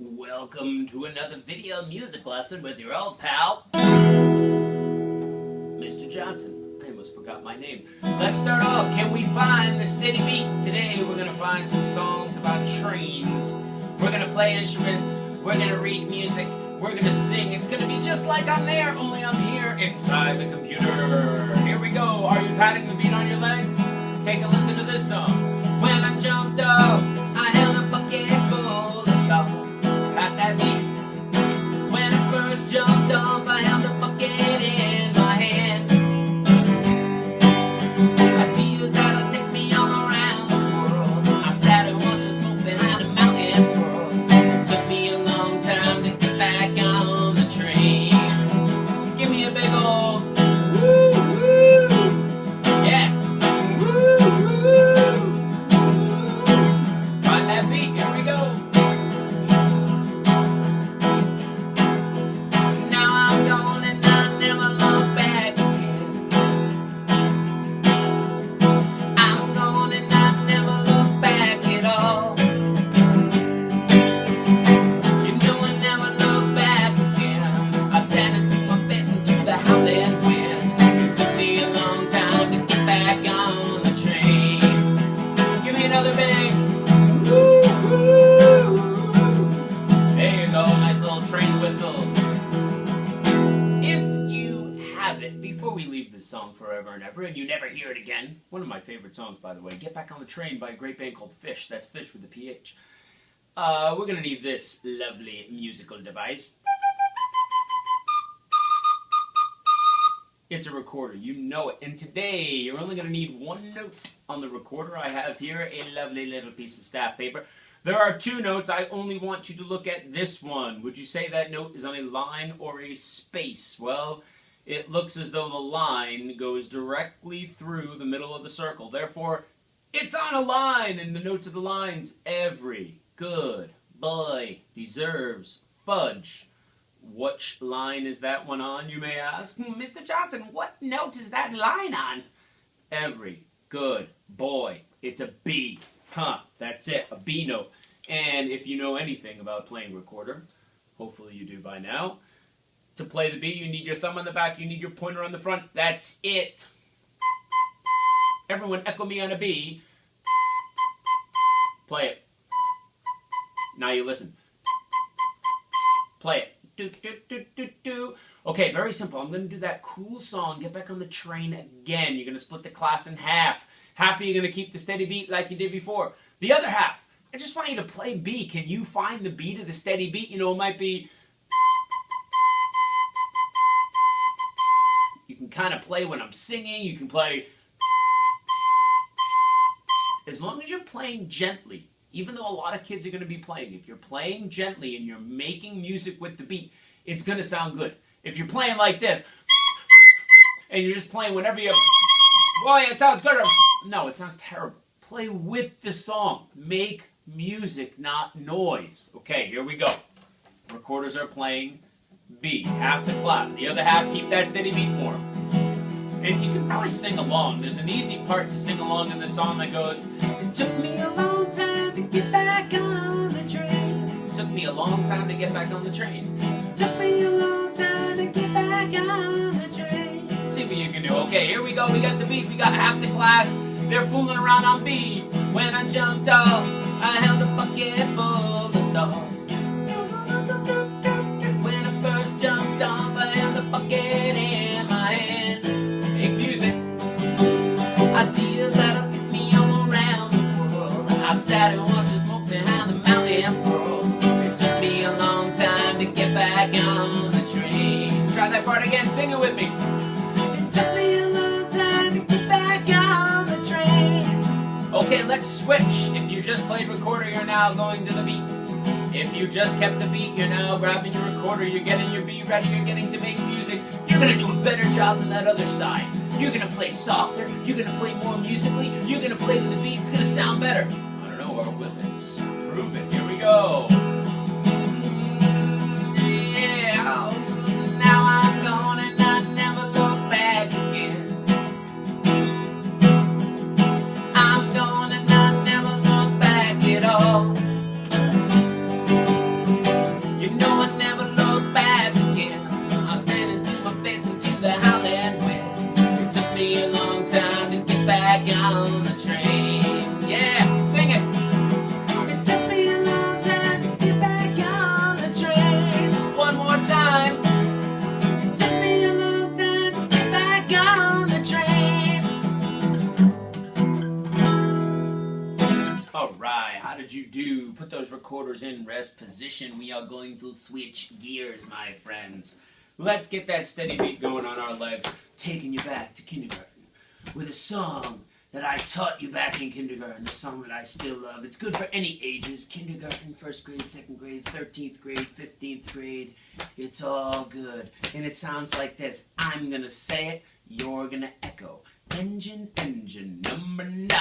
Welcome to another video music lesson with your old pal, Mr. Johnson. I almost forgot my name. Let's start off. Can we find the steady beat? Today we're going to find some songs about trains. We're going to play instruments. We're going to read music. We're going to sing. It's going to be just like I'm there, only I'm here inside the computer. Here we go. Are you patting the beat on your legs? Take a listen to this song. When I jumped up, I held a bucket full of dollars. Pat that beat. When I first jumped off, I held a bucket in my hand. Ideas that'll take me all around the world. I sat and watched the smoke behind a mountain furl. It took me a long time to get back on the train. Give me a big old woo woo. Yeah. Woo woo. Find that beat. Here we go. Another big woo woo. There you go, nice little train whistle. If you have it, before we leave this song forever and ever, and you never hear it again, one of my favorite songs, by the way, Get Back on the Train by a great band called Fish. That's Fish with a PH. We're going to need this lovely musical device. It's a recorder, you know it. And today, you're only going to need one note on the recorder. I have here a lovely little piece of staff paper. There are two notes. I only want you to look at this one. Would you say that note is on a line or a space? Well, it looks as though the line goes directly through the middle of the circle. Therefore, it's on a line, and the notes of the lines, every good boy deserves fudge. Which line is that one on, you may ask? Mr. Johnson, what note is that line on? Every good boy. It's a B. Huh, that's it, a B note. And if you know anything about playing recorder, hopefully you do by now, to play the B, you need your thumb on the back, you need your pointer on the front. That's it. Everyone echo me on a B. Play it. Now you listen. Play it. Do, do, do, do, do. Okay, very simple. I'm going to do that cool song, Get Back on the Train again. You're going to split the class in half. Half of you are going to keep the steady beat like you did before. The other half, I just want you to play B. Can you find the beat of the steady beat? You know, it might be... You can kind of play when I'm singing. You can play... As long as you're playing gently. Even though a lot of kids are going to be playing, if you're playing gently and you're making music with the beat, it's going to sound good. If you're playing like this, and you're just playing whenever you... Boy, it sounds good. No, it sounds terrible. Play with the song. Make music, not noise. Okay, here we go. Recorders are playing B, half the class. The other half, keep that steady beat for them. And you can probably sing along. There's an easy part to sing along in the song that goes, it took me a long time to get back on the train. It took me a long time to get back on the train. It took me a long time to get back on the train. Let's see what you can do. Okay, here we go. We got the beat. We got half the class. They're fooling around on B. When I jumped off, I held a bucket full of dolls. When I first jumped off, I held a bucket in my hand. Ideas that'll take me all around the world. I sat and watched the smoke behind the mountain furl. It took me a long time to get back on the train. Try that part again, sing it with me. It took me a long time to get back on the train. Okay, let's switch. If you just played recorder, you're now going to the beat. If you just kept the beat, you're now grabbing your recorder, you're getting your beat ready, you're getting to make music. You're going to do a better job than that other side. You're going to play softer, you're going to play more musically, you're going to play to the beat, it's going to sound better. I don't know, or will it? Prove it. Here we go. Yeah. Now I'm gone and I never look back again. I'm gone and I never look back at all. put those recorders in rest position, we are going to switch gears, my friends. Let's get that steady beat going on our legs, taking you back to kindergarten with a song that I taught you back in kindergarten, a song that I still love. It's good for any ages, kindergarten, 1st grade, 2nd grade, 13th grade, 15th grade. It's all good. And it sounds like this. I'm going to say it, you're going to echo. Engine, engine, number 9.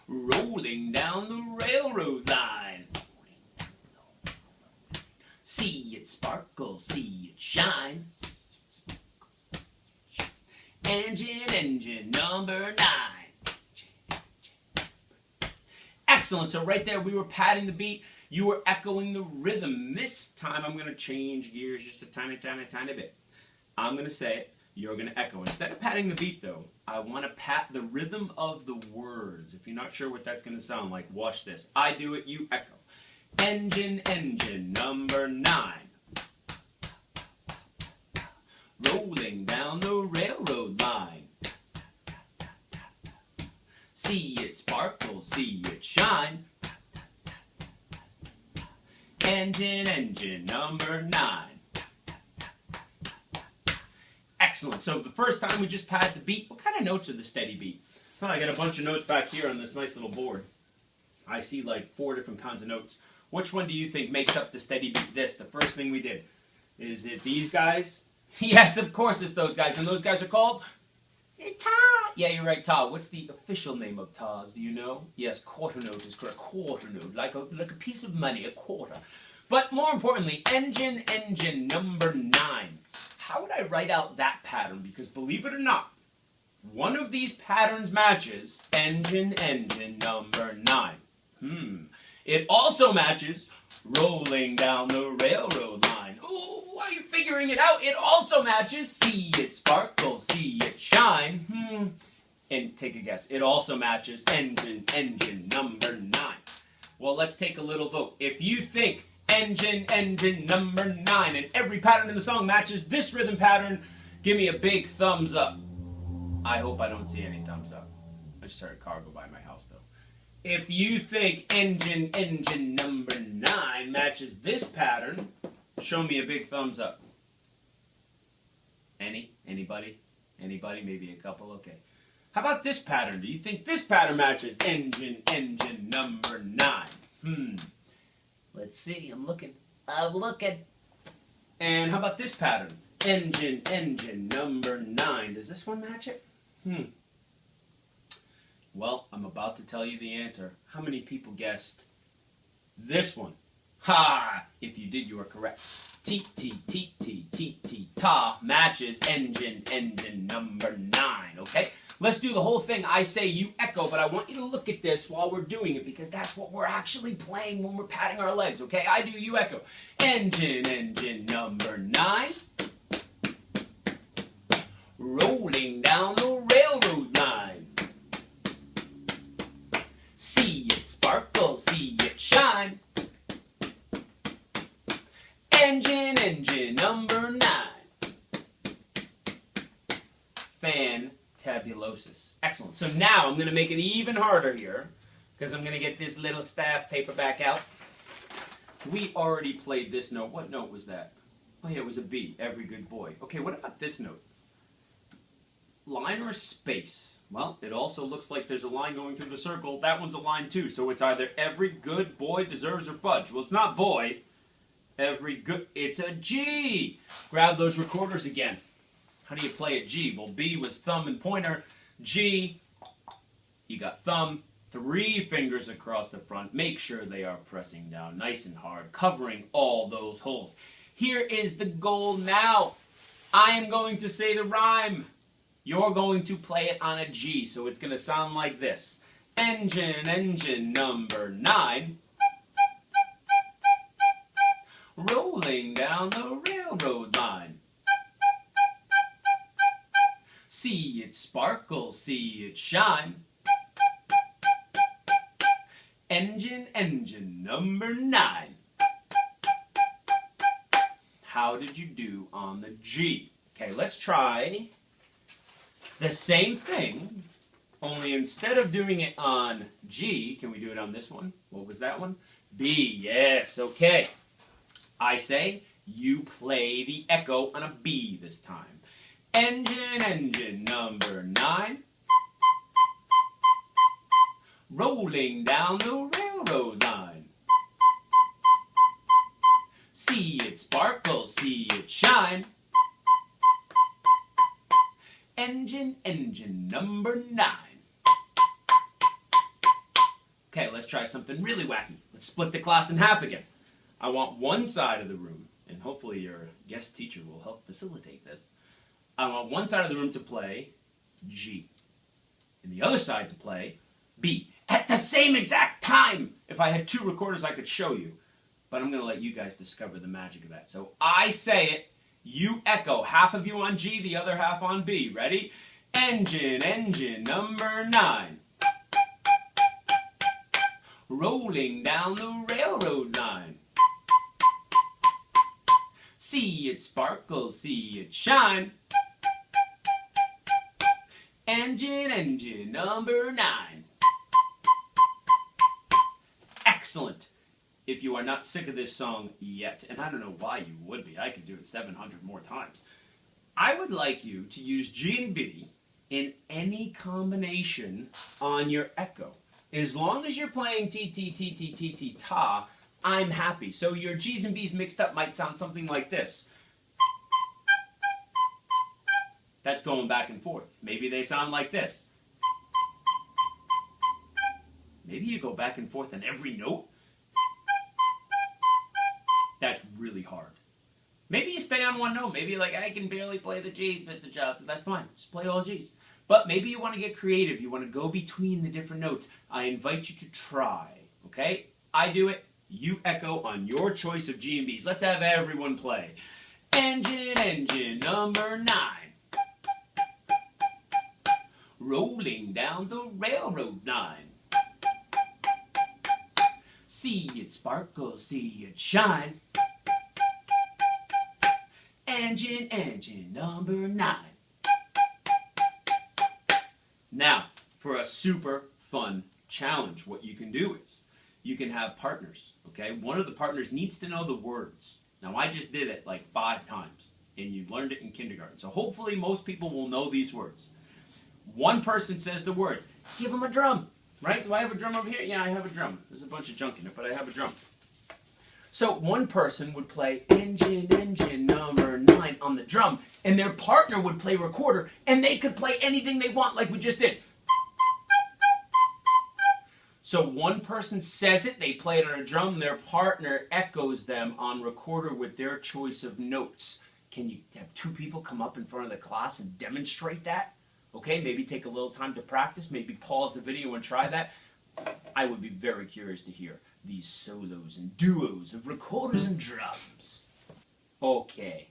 Rolling down the railroad line. See it sparkle, see it shine. Engine, engine, number 9. Excellent. So right there, we were padding the beat. You were echoing the rhythm. This time, I'm going to change gears just a tiny, tiny, tiny bit. I'm going to say it. You're going to echo. Instead of patting the beat, though, I want to pat the rhythm of the words. If you're not sure what that's going to sound like, watch this. I do it, you echo. Engine, engine, number 9. Rolling down the railroad line. See it sparkle, see it shine. Engine, engine, number 9. Excellent. So the first time we just pad the beat. What kind of notes are the steady beat? Oh, I got a bunch of notes back here on this nice little board. I see like 4 different kinds of notes. Which one do you think makes up the steady beat? This, the first thing we did. Is it these guys? Yes, of course it's those guys. And those guys are called? Ta. Yeah, you're right, ta. What's the official name of tas? Do you know? Yes, quarter note is correct. Quarter note, like a piece of money, a quarter. But more importantly, engine, engine, number 9. How would I write out that pattern? Because believe it or not, one of these patterns matches engine, engine, number 9. It also matches rolling down the railroad line. Ooh, are you figuring it out? It also matches see it sparkle, see it shine. And take a guess. It also matches engine, engine, number 9. Well, let's take a little vote. If you think engine, engine, number 9, and every pattern in the song matches this rhythm pattern, give me a big thumbs up. I hope I don't see any thumbs up. I just heard a car go by my house, though. If you think engine, engine, number 9 matches this pattern, show me a big thumbs up. Anybody? Anybody? Maybe a couple? Okay. How about this pattern? Do you think this pattern matches engine, engine, number 9? Let's see. I'm looking. And how about this pattern? Engine, engine, number 9. Does this one match it? Well, I'm about to tell you the answer. How many people guessed this one? Ha! If you did, you are correct. T, T, T, T, T, T, ta matches engine, engine, number 9. Okay? Let's do the whole thing. I say you echo, but I want you to look at this while we're doing it because that's what we're actually playing when we're patting our legs, okay? I do, you echo. Engine, engine, number 9. Rolling down the railroad line. See it sparkle, see it shine. Engine, engine, number 9. Fantabulosis. Excellent. So now I'm going to make it even harder here because I'm going to get this little staff paper back out. We already played this note. What note was that? Oh yeah, it was a B. Every good boy. Okay, what about this note? Line or space? Well, it also looks like there's a line going through the circle. That one's a line too. So it's either every good boy deserves a fudge. Well, it's not boy. Every good... It's a G. Grab those recorders again. How do you play a G? Well, B was thumb and pointer. G, you got thumb, 3 fingers across the front. Make sure they are pressing down nice and hard, covering all those holes. Here is the goal now. I am going to say the rhyme. You're going to play it on a G, so it's going to sound like this. Engine, engine, number 9. Rolling down the railroad line. See it sparkle, see it shine. Engine, engine, number 9. How did you do on the G? Okay, let's try the same thing Only instead of doing it on G, can we do it on this one? What was that one? B, yes, okay. I say, you play the echo on a B this time. Engine, engine, number 9. Rolling down the railroad line. See it sparkle, see it shine. Engine, engine, number 9. Okay, let's try something really wacky. Let's split the class in half again. I want one side of the room, and hopefully your guest teacher will help facilitate this. I want one side of the room to play G, and the other side to play B at the same exact time. If I had 2 recorders, I could show you, but I'm going to let you guys discover the magic of that. So I say it, you echo, half of you on G, the other half on B. Ready? Engine, engine, number 9. Rolling down the railroad line. See it sparkle, see it shine. Engine, engine, number 9. Excellent. If you are not sick of this song yet, and I don't know why you would be, I could do it 700 more times, I would like you to use G and B in any combination on your echo. As long as you're playing T, T, T, T, T, T, ta, I'm happy. So your G's and B's mixed up might sound something like this. That's going back and forth. Maybe they sound like this. Maybe you go back and forth on every note. That's really hard. Maybe you stay on one note. Maybe you're like, I can barely play the G's, Mr. Johnson. That's fine. Just play all G's. But maybe you want to get creative. You want to go between the different notes. I invite you to try. Okay? I do it. You echo on your choice of G and B's. Let's have everyone play. Engine, engine, number 9. Rolling down the railroad line. See it sparkle, see it shine. Engine, engine, number 9. Now, for a super fun challenge, what you can do is, you can have partners, okay? One of the partners needs to know the words. Now, I just did it like 5 times, and you learned it in kindergarten. So hopefully most people will know these words. One person says the words. Give them a drum, right? Do I have a drum over here? Yeah, I have a drum. There's a bunch of junk in it, but I have a drum. So one person would play engine, engine, number 9 on the drum, and their partner would play recorder, and they could play anything they want like we just did. So one person says it, they play it on a drum, their partner echoes them on recorder with their choice of notes. Can you have 2 people come up in front of the class and demonstrate that? Okay, maybe take a little time to practice, maybe pause the video and try that. I would be very curious to hear these solos and duos of recorders and drums. Okay,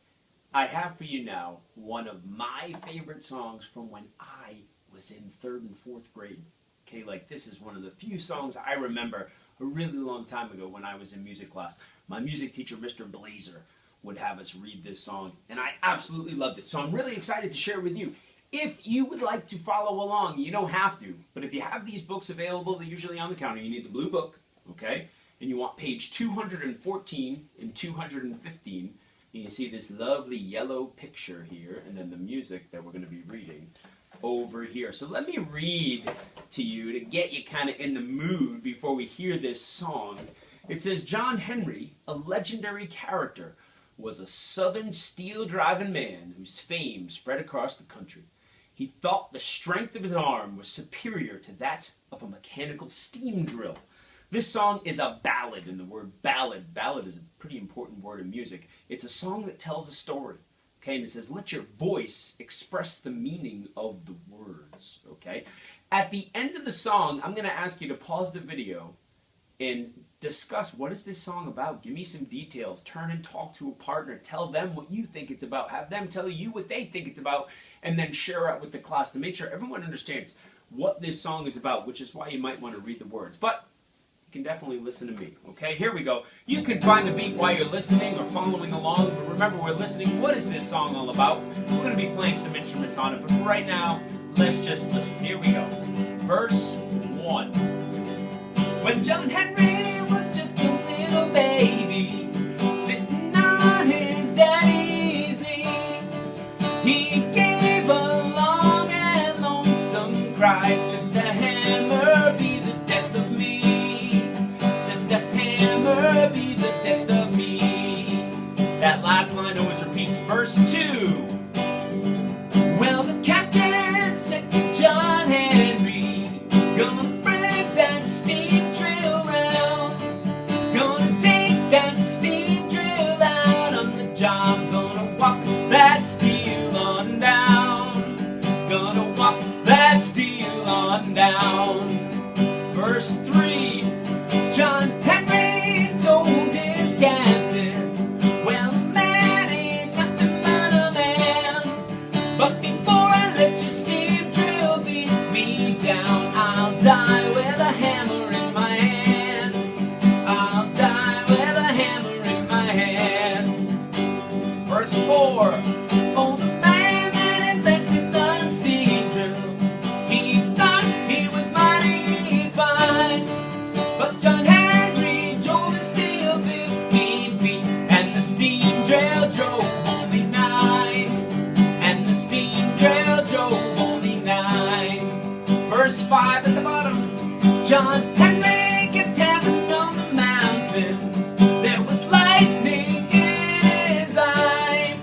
I have for you now one of my favorite songs from when I was in 3rd and 4th grade. Okay, like this is one of the few songs I remember a really long time ago when I was in music class. My music teacher, Mr. Blazer, would have us read this song, and I absolutely loved it. So I'm really excited to share it with you. If you would like to follow along, you don't have to, but if you have these books available, they're usually on the counter. You need the blue book, okay? And you want page 214 and 215. And you see this lovely yellow picture here, and then the music that we're going to be reading over here. So let me read to you to get you kind of in the mood before we hear this song. It says, John Henry, a legendary character, was a southern steel-driving man whose fame spread across the country. He thought the strength of his arm was superior to that of a mechanical steam drill. This song is a ballad, and the word ballad is a pretty important word in music. It's a song that tells a story, okay? And it says, let your voice express the meaning of the words, okay? At the end of the song, I'm going to ask you to pause the video and discuss what is this song about. Give me some details. Turn and talk to a partner. Tell them what you think it's about. Have them tell you what they think it's about, and then share it with the class to make sure everyone understands what this song is about, which is why you might want to read the words. But you can definitely listen to me. Okay, here we go. You can find the beat while you're listening or following along, but remember, we're listening. What is this song all about? We're going to be playing some instruments on it, but for right now, let's just listen. Here we go. verse 1. When John Henry was just a little baby, sitting on his daddy's knee, he gave a long and lonesome cry, said the hammer be the death of me, said the hammer be the death of me. That last line always repeats. Verse 2. Well, the captain said to John Henry, gonna break that steam drill round, gonna take that steam drill out on the job, gonna walk that steel on down, gonna walk that steel on down. Verse 3. John Henry told his captain, well, a man ain't nothing but a man, but before I let your steam drill beat me down, I'll die with a hammer in my hand, I'll die with a hammer in my hand. Verse 4. Oh, the man that invented the steam drill, he thought he was mighty fine, but John Henry drove his steel 15 feet, and the steam drill drove only 9, and the steam drill drove only 9. Verse 5 at the bottom. John Henry kept tapping on the mountains, there was lightning in his eye,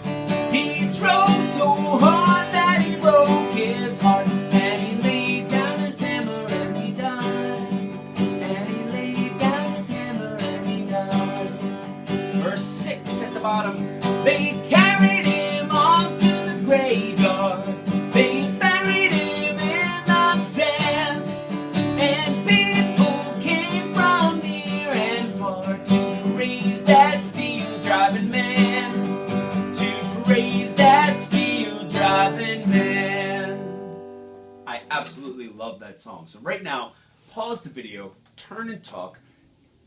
he drove so hard that he broke his heart, and he laid down his hammer and he died, and he laid down his hammer and he died. Verse 6 at the bottom. They carried him off to the graveyard, they buried him in the sand, and people came from near and far to praise that steel driving man, to praise that steel driving man. I absolutely love that song. So right now, pause the video, turn and talk.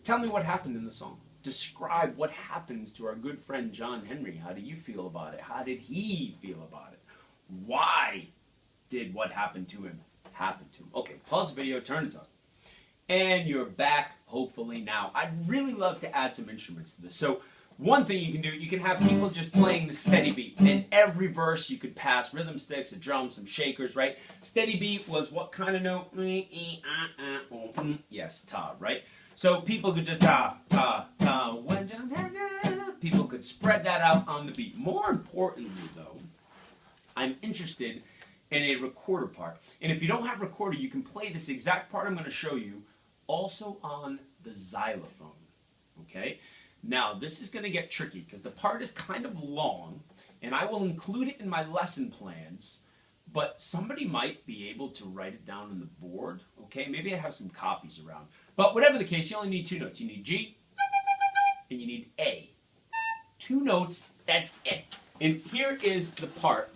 Tell me what happened in the song. Describe what happens to our good friend John Henry. How do you feel about it? How did he feel about it? Why did what happened to him happen to him? Okay, pause the video, turn and talk. And you're back, hopefully now. I'd really love to add some instruments to this. So one thing you can do, you can have people just playing the steady beat. In every verse you could pass rhythm sticks, a drum, some shakers, right? Steady beat was what kind of note? Yes, ta, right? So people could just ta, ta, ta, when John Henry. People could spread that out on the beat. More importantly though, I'm interested in a recorder part. And if you don't have recorder, you can play this exact part I'm going to show you also on the xylophone. Okay? Now, this is going to get tricky because the part is kind of long, and I will include it in my lesson plans, but somebody might be able to write it down on the board. Okay? Maybe I have some copies around. But whatever the case, you only need 2 notes. You need G, and you need A. 2 notes, that's it. And here is the part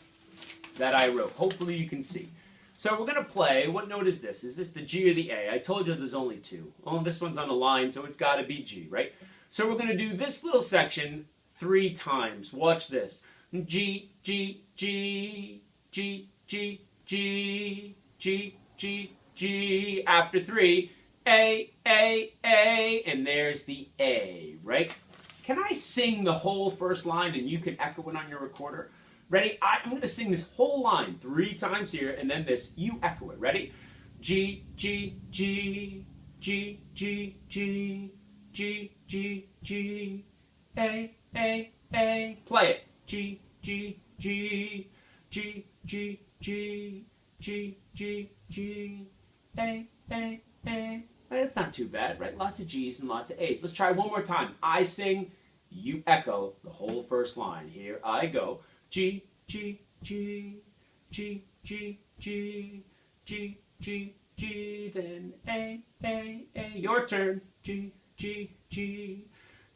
that I wrote. Hopefully you can see. So we're going to play. What note is this? Is this the G or the A? I told you there's only 2. Oh, this one's on a line, so it's got to be G, right? So we're going to do this little section 3 times. Watch this. G, G, G, G, G, G, G, G, G. After 3, A, and there's the A, right? Can I sing the whole first line and you can echo it on your recorder? Ready? I'm going to sing this whole line 3 times here, and then this, you echo it. Ready? G, G, G, G, G, G, G, G, G, A. Play it. G, G, G, G, G, G, G, G, G, A. That's not too bad, right? Lots of G's and lots of A's. Let's try one more time. I sing, you echo the whole first line. Here I go. G, G, G, G, G, G, G, G, G, then A. Your turn. G, G, G,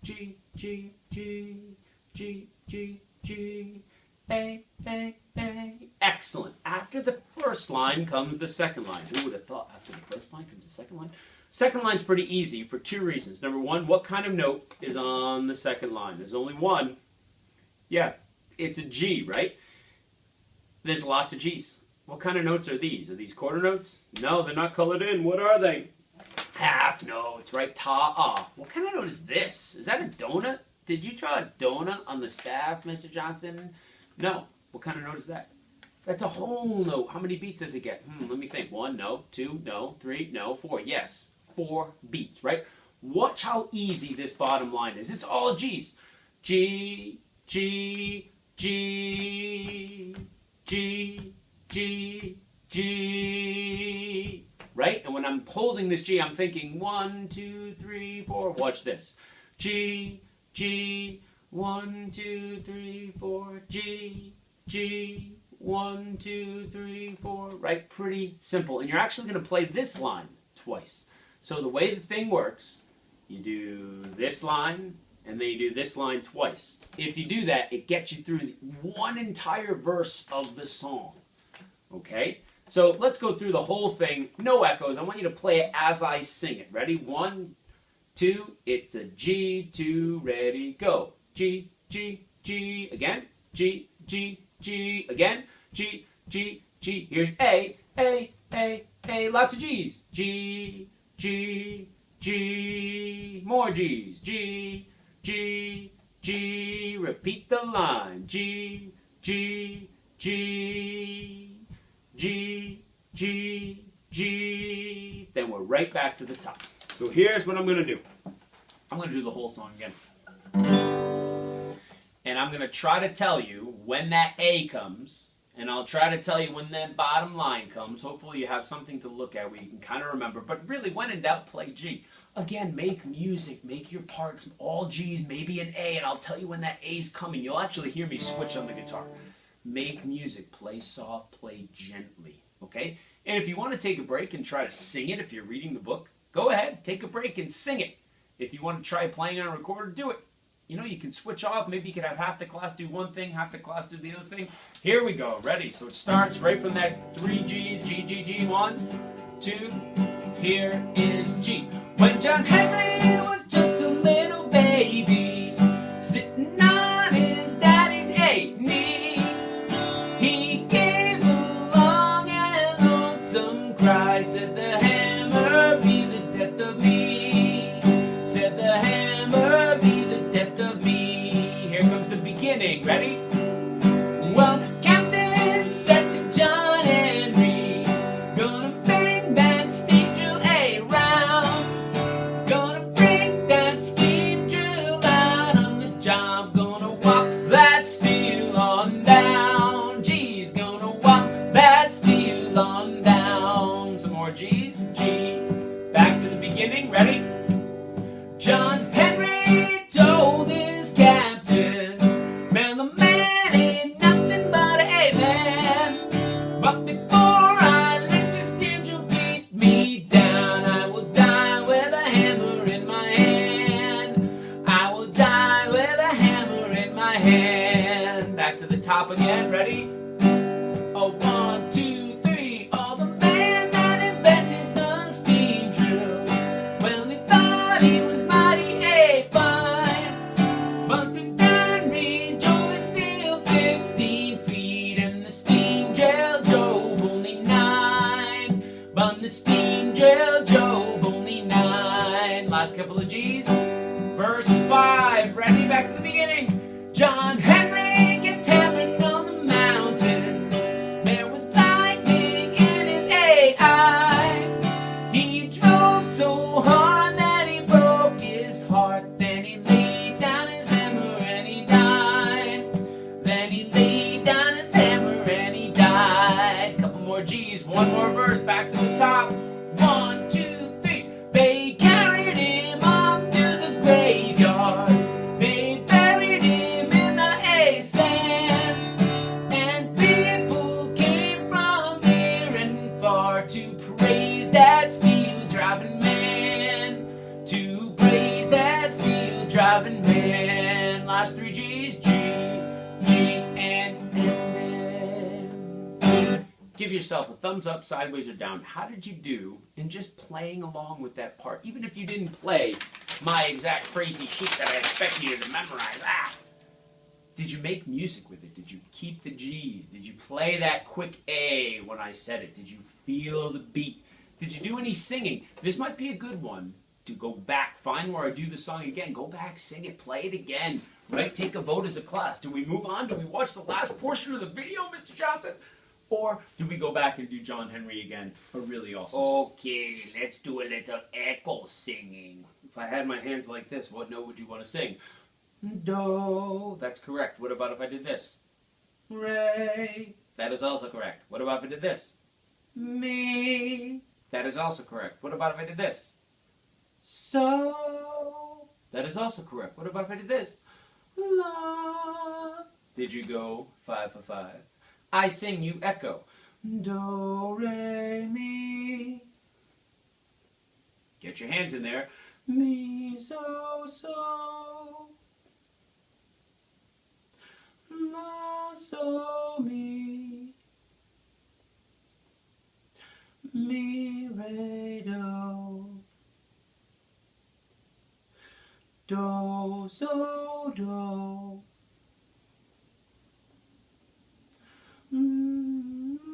G, G, G, G, G, G, A. Excellent. After the first line comes the second line. Who would have thought after the first line comes the second line? Second line's pretty easy for 2 reasons. Number 1, what kind of note is on the second line? There's only one. Yeah, it's a G, right? There's lots of G's. What kind of notes are these? Are these quarter notes? No, they're not colored in. What are they? Half notes, right? Ta-ah. What kind of note is this? Is that a donut? Did you draw a donut on the staff, Mr. Johnson? No. What kind of note is that? That's a whole note. How many beats does it get? Let me think. 1, no. 2, no. 3, no. 4, yes. 4 beats, right? Watch how easy this bottom line is. It's all G's. G, G, G, G, G, G, right? And when I'm holding this G, I'm thinking 1, 2, 3, 4. Watch this. G, G, 1, 2, 3, 4. G, G, 1, 2, 3, 4. Right? Pretty simple. And you're actually going to play this line twice. So the way the thing works, you do this line, and then you do this line twice. If you do that, it gets you through one entire verse of the song. Okay? So let's go through the whole thing. No echoes. I want you to play it as I sing it. Ready? 1, 2. It's a G, 2, ready, go. G, G, G. Again. G, G, G. Again. G, G, G. Here's A, A, A, A. Lots of G's. G, G, G. More G's. G, G, G. Repeat the line. G, G, G. G, G, G. Then we're right back to the top. So here's what I'm going to do. I'm going to do the whole song again. And I'm going to try to tell you when that A comes, and I'll try to tell you when that bottom line comes. Hopefully you have something to look at where you can kind of remember. But really, when in doubt, play G. Again, make music. Make your parts all G's, maybe an A, and I'll tell you when that A's coming. You'll actually hear me switch on the guitar. Make music. Play soft, play gently, okay? And if you want to take a break and try to sing it if you're reading the book, go ahead, take a break and sing it. If you want to try playing on a recorder, do it. You know, you can switch off. Maybe you could have half the class do one thing, half the class do the other thing. Here we go. Ready? So it starts right from that 3 G's, G, G, G. 1, 2. Here is G. When John Henry was just a little baby, sitting on his daddy's 8 knee, he gave a long and lonesome cry. Said the hammer be the death of me. Said the hammer be the death of me. Here comes the beginning. Ready? Well, the captain said to John Henry, gonna bring that steam drill A round. Gonna bring that steam drill out on the job. Gonna walk that steel on down. G's gonna walk that steel on down. Some more G's. G. Back to the beginning. Ready? John Henry told his captain, man, the man ain't nothing but an A-man. But before I let your steam drill beat me down, I will die with a hammer in my hand. I will die with a hammer in my hand. Back to the top again. Ready? Oh, 1, 2, 3. Oh, the man that invented the steam drill, well, he thought he was mighty A-fine. But with Henry drove his steel 15 feet, and the steam drill drove only 9. But the steam drill drove only 9. Last couple of G's. Verse 5. Ready? Back to the beginning. John Henry kept hammering on the mountains. There was lightning in his AI. He drove so hard that he broke his heart. Then he laid down his hammer and he died. Then he laid down his hammer and he died. Couple more G's. One more verse. Back to the top. 1, 2, 3. They carried him up to the graveyard. They buried him in the A sands. And people came from near and far to praise that steel driving man. To praise that steel driving man. Last 3 G's. G, G, and then. Give yourself a thumbs up, sideways, or down. How did you do in just playing along with that part? Even if you didn't play my exact crazy sheet that I expect you to memorize. Did you make music with it? Did you keep the G's? Did you play that quick A when I said it? Did you feel the beat? Did you do any singing? This might be a good one to go back, find where I do the song again, go back, sing it, play it again, right? Take a vote as a class. Do we move on? Do we watch the last portion of the video, Mr. Johnson? Or do we go back and do John Henry again? A really awesome song. Okay, let's do a little echo singing. If I had my hands like this, what note would you want to sing? Do. That's correct. What about if I did this? Re. That is also correct. What about if I did this? Mi. That is also correct. What about if I did this? So. That is also correct. What about if I did this? La. Did you go 5 for 5? I sing, you echo. Do, re, mi. Get your hands in there. Mi, so, so. La, so, mi. Mi, re, do. Do, so, do.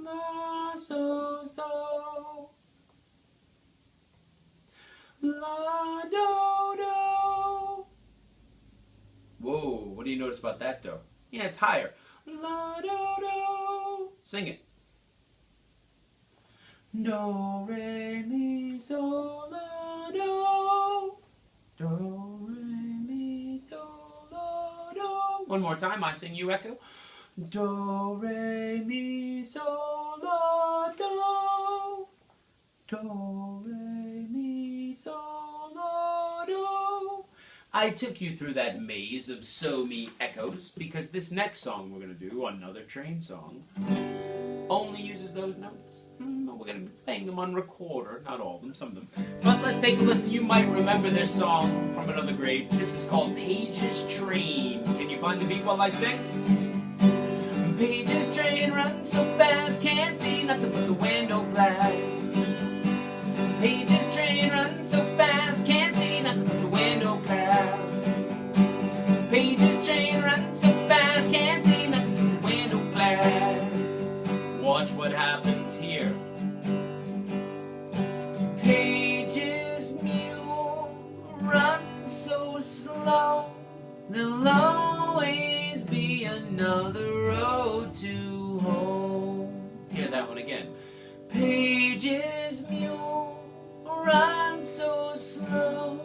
La, so, so. La, do, do. Whoa, what do you notice about that do? Yeah, it's higher. La, do, do. Sing it. Do, re, mi, so, la, do. Do, re, mi, so, la, do. One more time, I sing, you echo. Do, re, mi, so, la, do. Do, re, mi, so, la, do. I took you through that maze of so mi echoes because this next song we're going to do, another train song, only uses those notes. We're going to be playing them on recorder, not all of them, some of them. But let's take a listen. You might remember this song from another grade. This is called Page's Train. Can you find the beat while I sing? Page's train runs so fast, can't see nothing but the window glass. Page's train runs so fast, can't see nothing but the window glass. Page's train runs so fast, can't see nothing but the window glass. Watch what happens here. Page's mule runs so slow, there'll always be another road to home. Hear that one again. Page's mule runs so slow,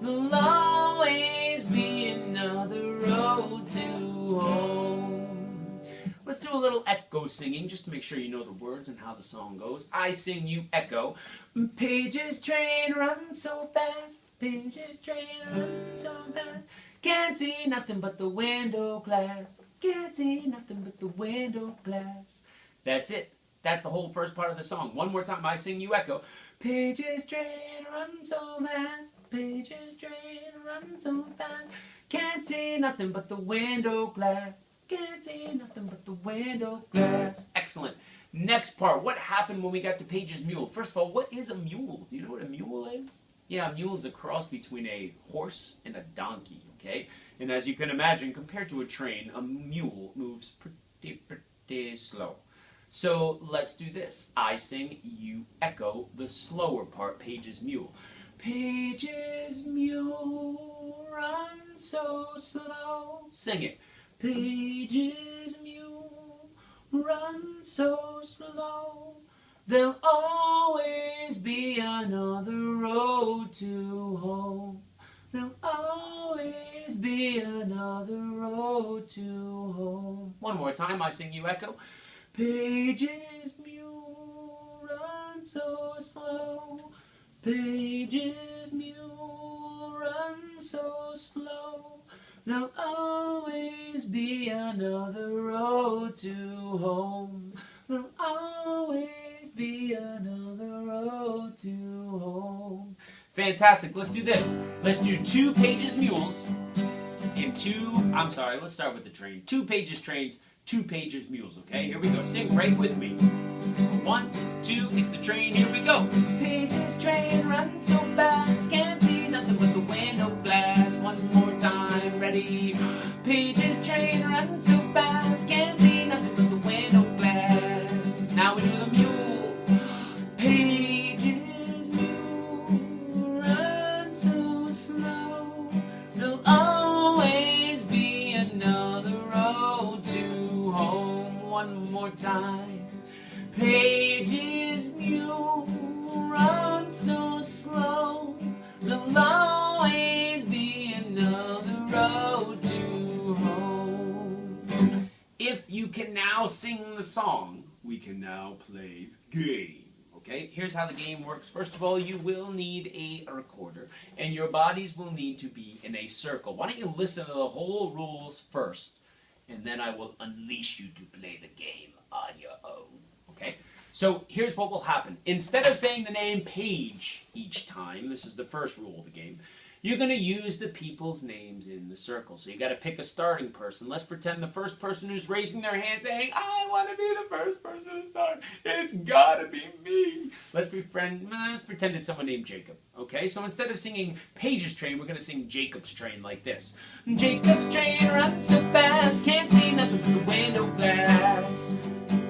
there'll always be another road to home. Let's do a little echo singing just to make sure you know the words and how the song goes. I sing, you echo. Page's train runs so fast, Page's train runs so fast, can't see nothing but the window glass. Can't see nothing but the window glass. That's it. That's the whole first part of the song. One more time, I sing, you echo. Page's train runs so fast, Page's train runs so fast, can't see nothing but the window glass. Can't see nothing but the window glass. Excellent. Next part. What happened when we got to Page's mule? First of all, what is a mule? Do you know what a mule is? Yeah, a mule is a cross between a horse and a donkey, okay? And as you can imagine, compared to a train, a mule moves pretty slow. So let's do this. I sing, you echo the slower part, Page's mule. Page's mule runs so slow. Sing it. Page's mule runs so slow, there'll always be another road to home. There'll always be another road to home. One more time, I sing, you echo. Page's mule runs so slow, Page's mule runs so slow, there'll always be another road to home. There'll always be another road to home. Fantastic. Let's do this. Let's do 2 Page's mules and 2, let's start with the train. 2 Page's trains, 2 Page's mules, okay? Here we go. Sing right with me. 1, 2, it's the train. Here we go. Page's train runs so fast, can't see nothing but the window glass. One more time. Ready? Page's train runs time. Page's mule runs so slow, there'll always be another road to home. If you can now sing the song, we can now play the game. Okay, here's how the game works. First of all, you will need a recorder, and your bodies will need to be in a circle. Why don't you listen to the whole rules first, and then I will unleash you to play the game on your own. Okay? So here's what will happen. Instead of saying the name Paige each time, this is the first rule of the game, you're going to use the people's names in the circle. So you got to pick a starting person. Let's pretend the first person who's raising their hand saying, I want to be the first person to start. It's got to be me. Let's pretend it's someone named Jacob. Okay, so instead of singing Paige's Train, we're going to sing Jacob's Train like this. Jacob's train runs so fast, can't see nothing but the window glass.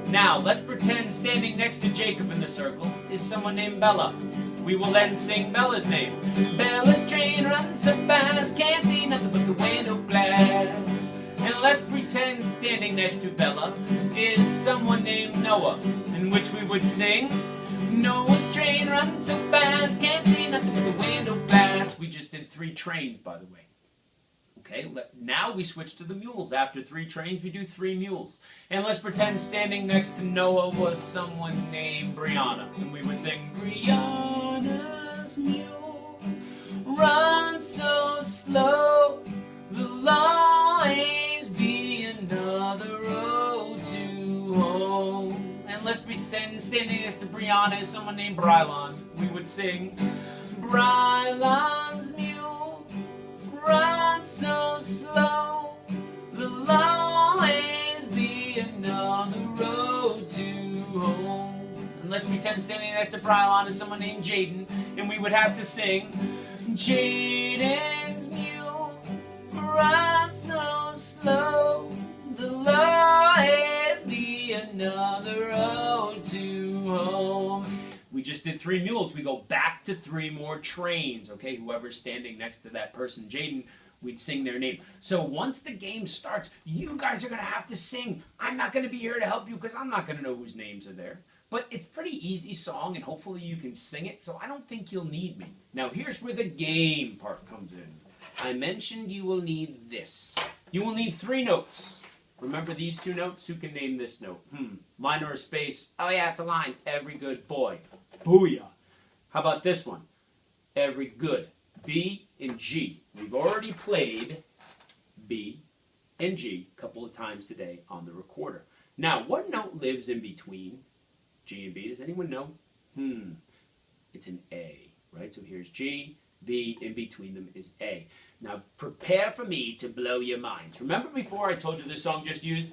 Now, let's pretend standing next to Jacob in the circle is someone named Bella. We will then sing Bella's name. Bella's train runs so fast, can't see nothing but the window glass. And let's pretend standing next to Bella is someone named Noah, in which we would sing, Noah's train runs so fast, can't see nothing but the window glass. We just did 3 trains, by the way. Okay, now we switch to the mules. After 3 trains, we do 3 mules. And let's pretend standing next to Noah was someone named Brianna. And we would sing, Brianna's mule runs so slow, there'll always be another road to home. And let's pretend standing next to Brianna is someone named Brylon. We would sing, Brylon's mule runs so slow, there'll always be another road to home. And let's pretend standing next to Brylon is someone named Jaden, and we would have to sing, Jaden's mule runs so slow, there'll always be another road to home. We just did 3 mules. We go back to 3 more trains, okay? Whoever's standing next to that person, Jaden, we'd sing their name. So once the game starts, you guys are going to have to sing. I'm not going to be here to help you because I'm not going to know whose names are there. But it's a pretty easy song, and hopefully you can sing it, so I don't think you'll need me. Now here's where the game part comes in. I mentioned you will need this. You will need 3 notes. Remember these 2 notes? Who can name this note? Line or a space? Oh yeah, it's a line. Every good boy. Booyah. How about this one? Every good. B and G. We've already played B and G a couple of times today on the recorder. Now, what note lives in between G and B? Does anyone know? It's an A, right? So here's G, B, in between them is A. Now, prepare for me to blow your minds. Remember before I told you this song just used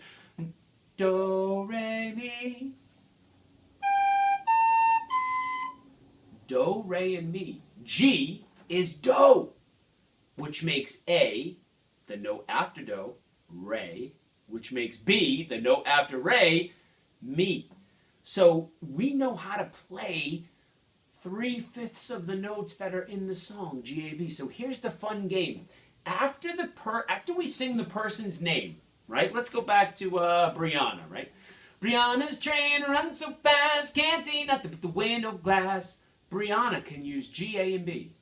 Do, Re, Mi? Do, Re, and Mi. G is Do, which makes A, the note after Do, Re, which makes B, the note after Re, Mi. So we know how to play 3/5 of the notes that are in the song, G-A-B. So here's the fun game. After we sing the person's name, right? Let's go back to Brianna, right? Brianna's train runs so fast, can't see nothing but the window glass. Brianna can use G, A, and B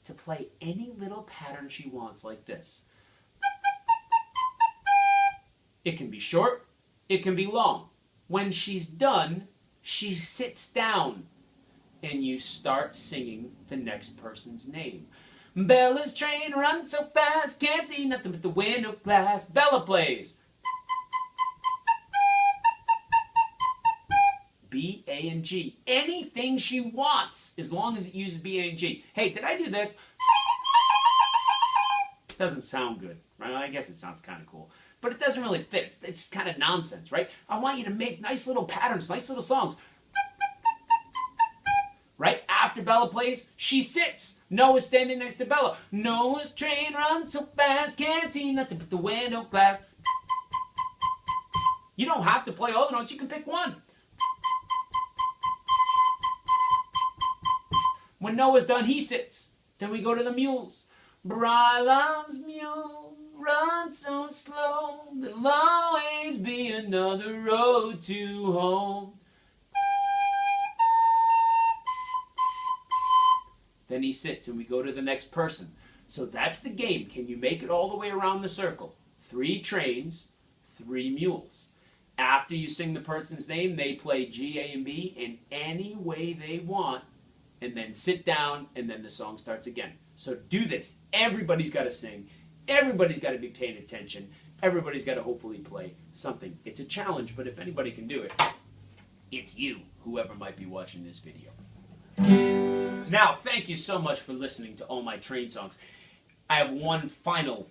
to play any little pattern she wants like this. It can be short, it can be long. When she's done, she sits down and you start singing the next person's name. Bella's train runs so fast, can't see nothing but the window glass. Bella plays. B, A, and G. Anything she wants, as long as it uses B, A, and G. Hey, did I do this? Doesn't sound good, right? I guess it sounds kind of cool. But it doesn't really fit. It's kind of nonsense, right? I want you to make nice little patterns, nice little songs. Right after Bella plays, she sits. Noah's standing next to Bella. Noah's train runs so fast, can't see nothing but the window glass. You don't have to play all the notes, you can pick one. When Noah's done, he sits. Then we go to the mules. Brylan's mule runs so slow, there'll always be another road to home. Then he sits and we go to the next person. So that's the game. Can you make it all the way around the circle? 3 trains, 3 mules. After you sing the person's name, they play G, A, and B in any way they want, and then sit down, and then the song starts again. So do this. Everybody's got to sing. Everybody's got to be paying attention. Everybody's got to hopefully play something. It's a challenge, but if anybody can do it, it's you, whoever might be watching this video. Now, thank you so much for listening to all my train songs. I have one final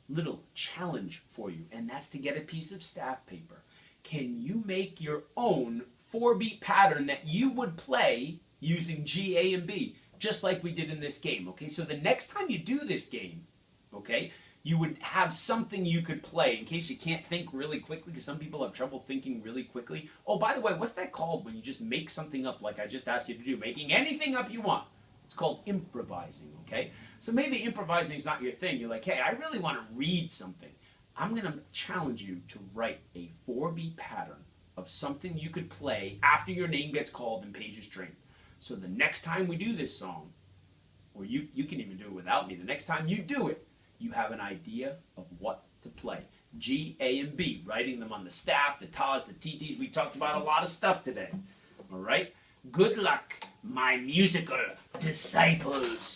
little challenge for you, and that's to get a piece of staff paper. Can you make your own 4-beat pattern that you would play using G, A, and B, just like we did in this game, okay? So the next time you do this game, okay, you would have something you could play in case you can't think really quickly, because some people have trouble thinking really quickly. Oh, by the way, what's that called when you just make something up like I just asked you to do, making anything up you want? It's called improvising, okay? So maybe improvising is not your thing. You're like, hey, I really want to read something. I'm going to challenge you to write a 4-beat pattern of something you could play after your name gets called in Paige's Train. So the next time we do this song, or you can even do it without me, the next time you do it, you have an idea of what to play. G, A, and B, writing them on the staff, the tas, the TTs. We talked about a lot of stuff today. All right? Good luck, my musical disciples.